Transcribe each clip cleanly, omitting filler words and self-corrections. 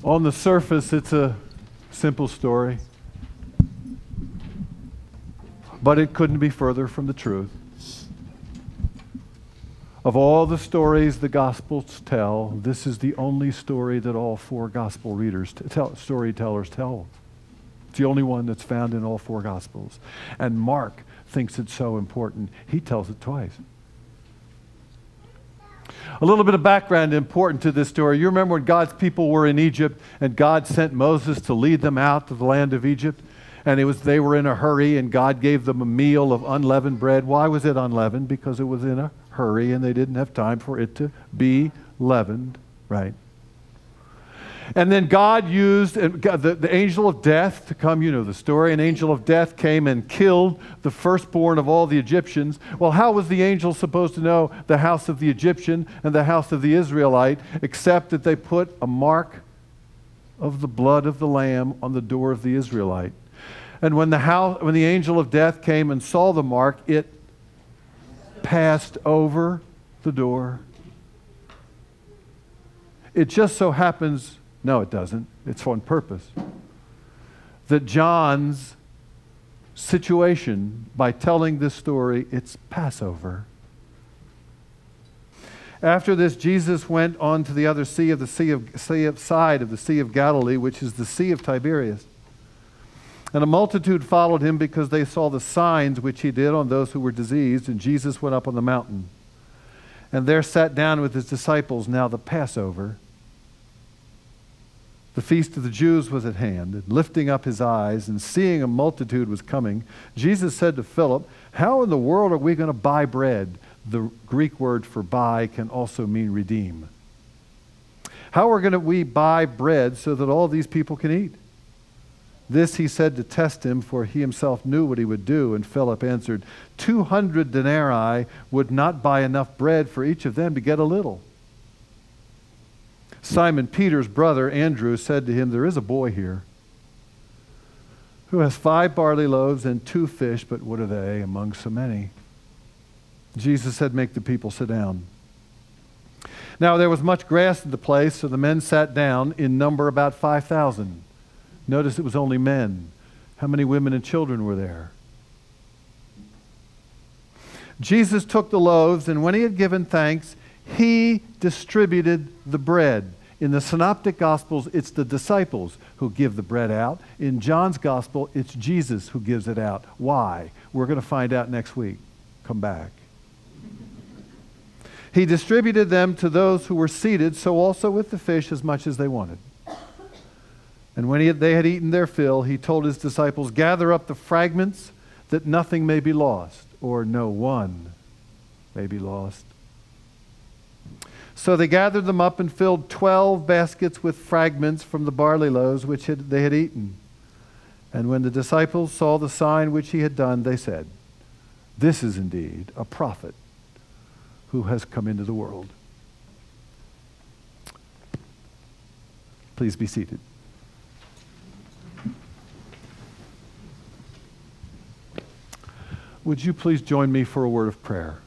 On the surface, it's a simple story, but it couldn't be further from the truth. Of all the stories the Gospels tell, this is the only story that all four Gospel storytellers tell. It's the only one that's found in all four Gospels. And Mark thinks it's so important, he tells it twice. A little bit of background important to this story. You remember when God's people were in Egypt and God sent Moses to lead them out of the land of Egypt? And they were in a hurry and God gave them a meal of unleavened bread. Why was it unleavened? Because it was in a hurry and they didn't have time for it to be leavened, right? And then God used the angel of death to come. You know the story. An angel of death came and killed the firstborn of all the Egyptians. Well, how was the angel supposed to know the house of the Egyptian and the house of the Israelite, except that they put a mark of the blood of the lamb on the door of the Israelite? And when the angel of death came and saw the mark, it passed over the door. It just so happens, no, it doesn't. It's on purpose. That John's situation, by telling this story, it's Passover. After this, Jesus went on to the other side of the Sea of Galilee, which is the Sea of Tiberias. And a multitude followed him because they saw the signs which he did on those who were diseased. And Jesus went up on the mountain, and there sat down with his disciples. Now the Passover, the feast of the Jews, was at hand. And lifting up his eyes and seeing a multitude was coming, Jesus said to Philip, "How in the world are we going to buy bread?" The Greek word for buy can also mean redeem. How are we buy bread so that all these people can eat? This he said to test him, for he himself knew what he would do. And Philip answered, 200 denarii would not buy enough bread for each of them to get a little. Simon Peter's brother Andrew said to him, "There is a boy here who has 5 barley loaves and 2 fish, but what are they among so many?" Jesus said, "Make the people sit down." Now there was much grass in the place, so the men sat down, in number about 5,000. Notice it was only men. How many women and children were there? Jesus took the loaves, and when he had given thanks, he distributed the bread. In the Synoptic Gospels, it's the disciples who give the bread out. In John's Gospel, it's Jesus who gives it out. Why? We're going to find out next week. Come back. He distributed them to those who were seated, so also with the fish as much as they wanted. And when they had eaten their fill, he told his disciples, "Gather up the fragments that nothing may be lost," or no one may be lost. So they gathered them up and filled 12 baskets with fragments from the barley loaves which they had eaten. And when the disciples saw the sign which he had done, they said, "This is indeed a prophet who has come into the world." Please be seated. Would you please join me for a word of prayer?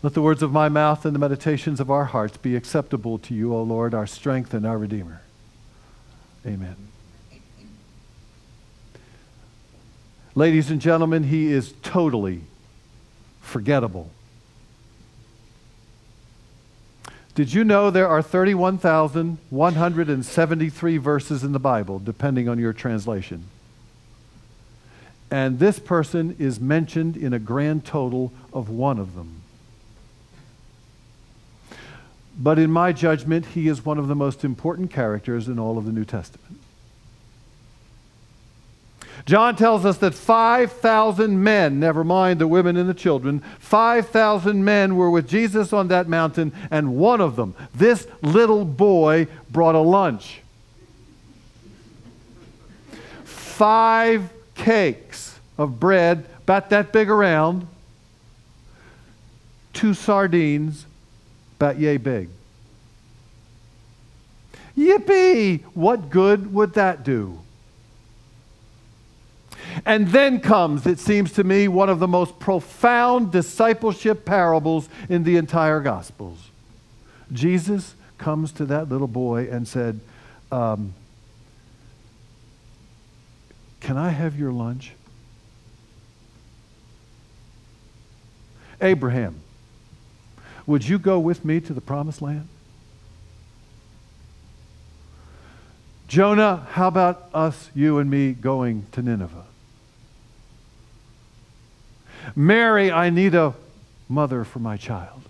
Let the words of my mouth and the meditations of our hearts be acceptable to you, O Lord, our strength and our Redeemer. Amen. Ladies and gentlemen, he is totally forgettable. Did you know there are 31,173 verses in the Bible, depending on your translation? And this person is mentioned in a grand total of 1 of them. But in my judgment, he is one of the most important characters in all of the New Testament. John tells us that 5,000 men, never mind the women and the children, 5,000 men were with Jesus on that mountain, and one of them, this little boy, brought a lunch. 5 cakes of bread, about that big around, 2 sardines, about yay big. Yippee! What good would that do? And then comes, it seems to me, one of the most profound discipleship parables in the entire Gospels. Jesus comes to that little boy and said, can I have your lunch? Abraham, would you go with me to the promised land? Jonah, how about us, you and me, going to Nineveh? Mary, I need a mother for my child.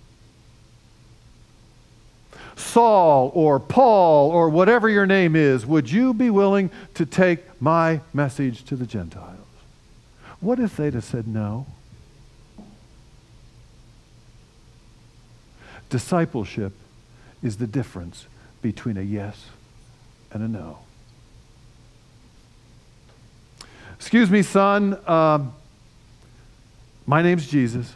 Saul or Paul or whatever your name is, would you be willing to take my message to the Gentiles? What if they'd have said no? Discipleship is the difference between a yes and a no. Excuse me, son. My name's Jesus.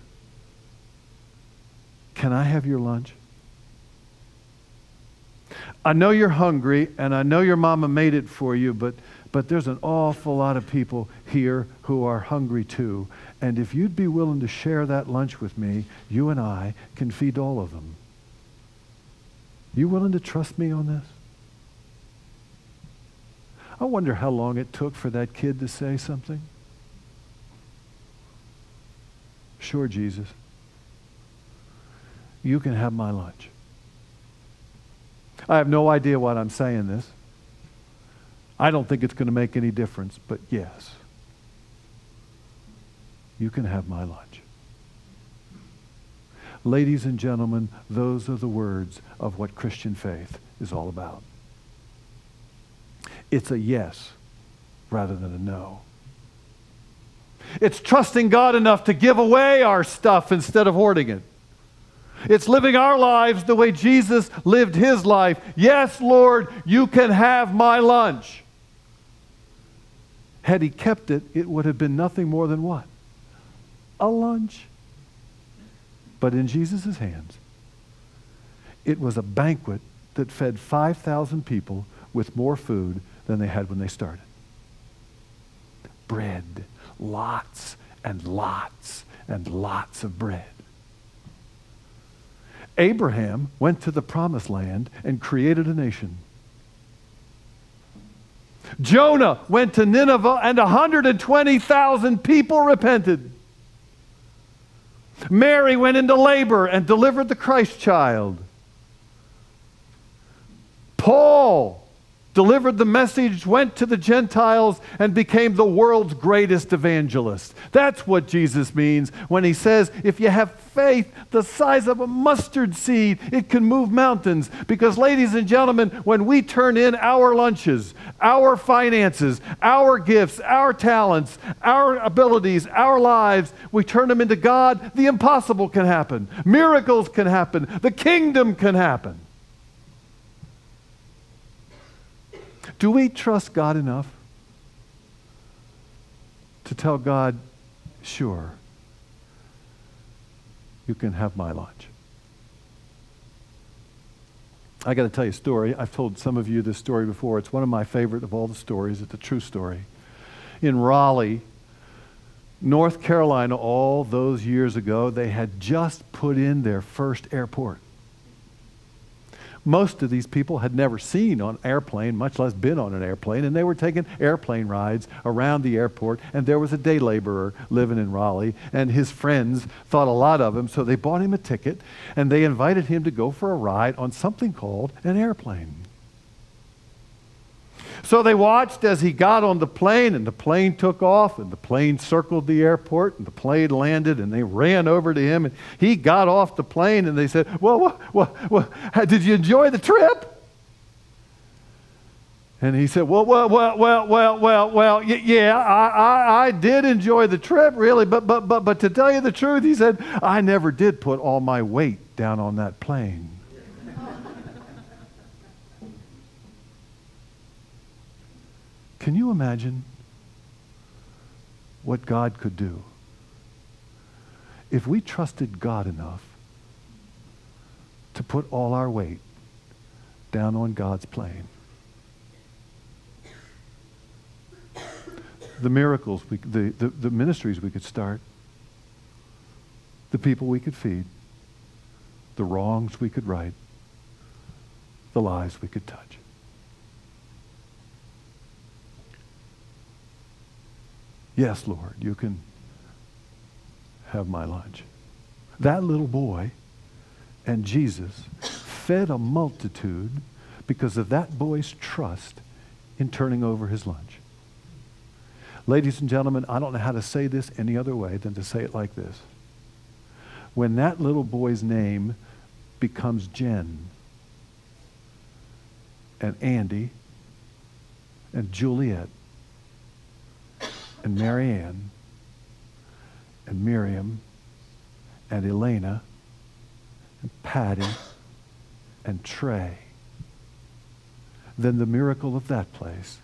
Can I have your lunch? I know you're hungry, and I know your mama made it for you, but there's an awful lot of people here who are hungry too. And if you'd be willing to share that lunch with me, you and I can feed all of them. You willing to trust me on this? I wonder how long it took for that kid to say something. Sure, Jesus. You can have my lunch. I have no idea why I'm saying this. I don't think it's going to make any difference, but yes. You can have my lunch. Ladies and gentlemen, those are the words of what Christian faith is all about. It's a yes rather than a no. It's trusting God enough to give away our stuff instead of hoarding it. It's living our lives the way Jesus lived his life. Yes, Lord, you can have my lunch. Had he kept it, it would have been nothing more than what? A lunch. But in Jesus' hands, it was a banquet that fed 5,000 people with more food than they had when they started. Bread. Lots and lots and lots of bread. Abraham went to the promised land and created a nation. Jonah went to Nineveh and 120,000 people repented. Mary went into labor and delivered the Christ child. Paul delivered the message, went to the Gentiles, and became the world's greatest evangelist. That's what Jesus means when he says, if you have faith the size of a mustard seed, it can move mountains. Because, ladies and gentlemen, when we turn in our lunches, our finances, our gifts, our talents, our abilities, our lives, we turn them into God, the impossible can happen. Miracles can happen. The kingdom can happen. Do we trust God enough to tell God, sure, you can have my lunch? I got to tell you a story. I've told some of you this story before. It's one of my favorite of all the stories. It's a true story. In Raleigh, North Carolina, all those years ago, they had just put in their first airport. Most of these people had never seen an airplane, much less been on an airplane, and they were taking airplane rides around the airport, and there was a day laborer living in Raleigh, and his friends thought a lot of him, so they bought him a ticket, and they invited him to go for a ride on something called an airplane. So they watched as he got on the plane, and the plane took off, and the plane circled the airport, and the plane landed, and they ran over to him, and he got off the plane, and they said, well, did you enjoy the trip? And he said, yeah, I did enjoy the trip, really, but to tell you the truth, he said, I never did put all my weight down on that plane. Can you imagine what God could do if we trusted God enough to put all our weight down on God's plane? The miracles, the ministries we could start, the people we could feed, the wrongs we could right, the lives we could touch. Yes, Lord, you can have my lunch. That little boy and Jesus fed a multitude because of that boy's trust in turning over his lunch. Ladies and gentlemen, I don't know how to say this any other way than to say it like this. When that little boy's name becomes Jen and Andy and Juliet and Marianne and Miriam and Elena and Patty and Trey, then the miracle of that place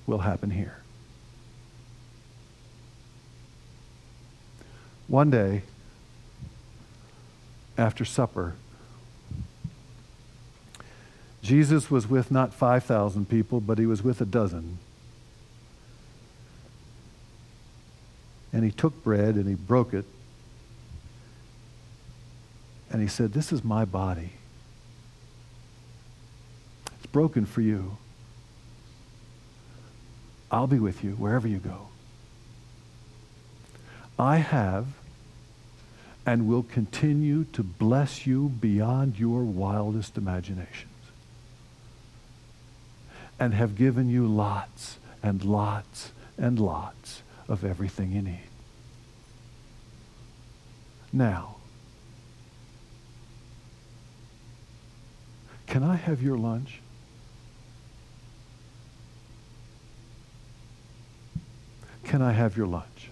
will happen here. One day, after supper, Jesus was with not 5,000 people, but he was with a dozen. And he took bread and he broke it. And he said, "This is my body. It's broken for you. I'll be with you wherever you go. I have and will continue to bless you beyond your wildest imaginations, and have given you lots and lots and lots of everything you need. Now, can I have your lunch?" Can I have your lunch?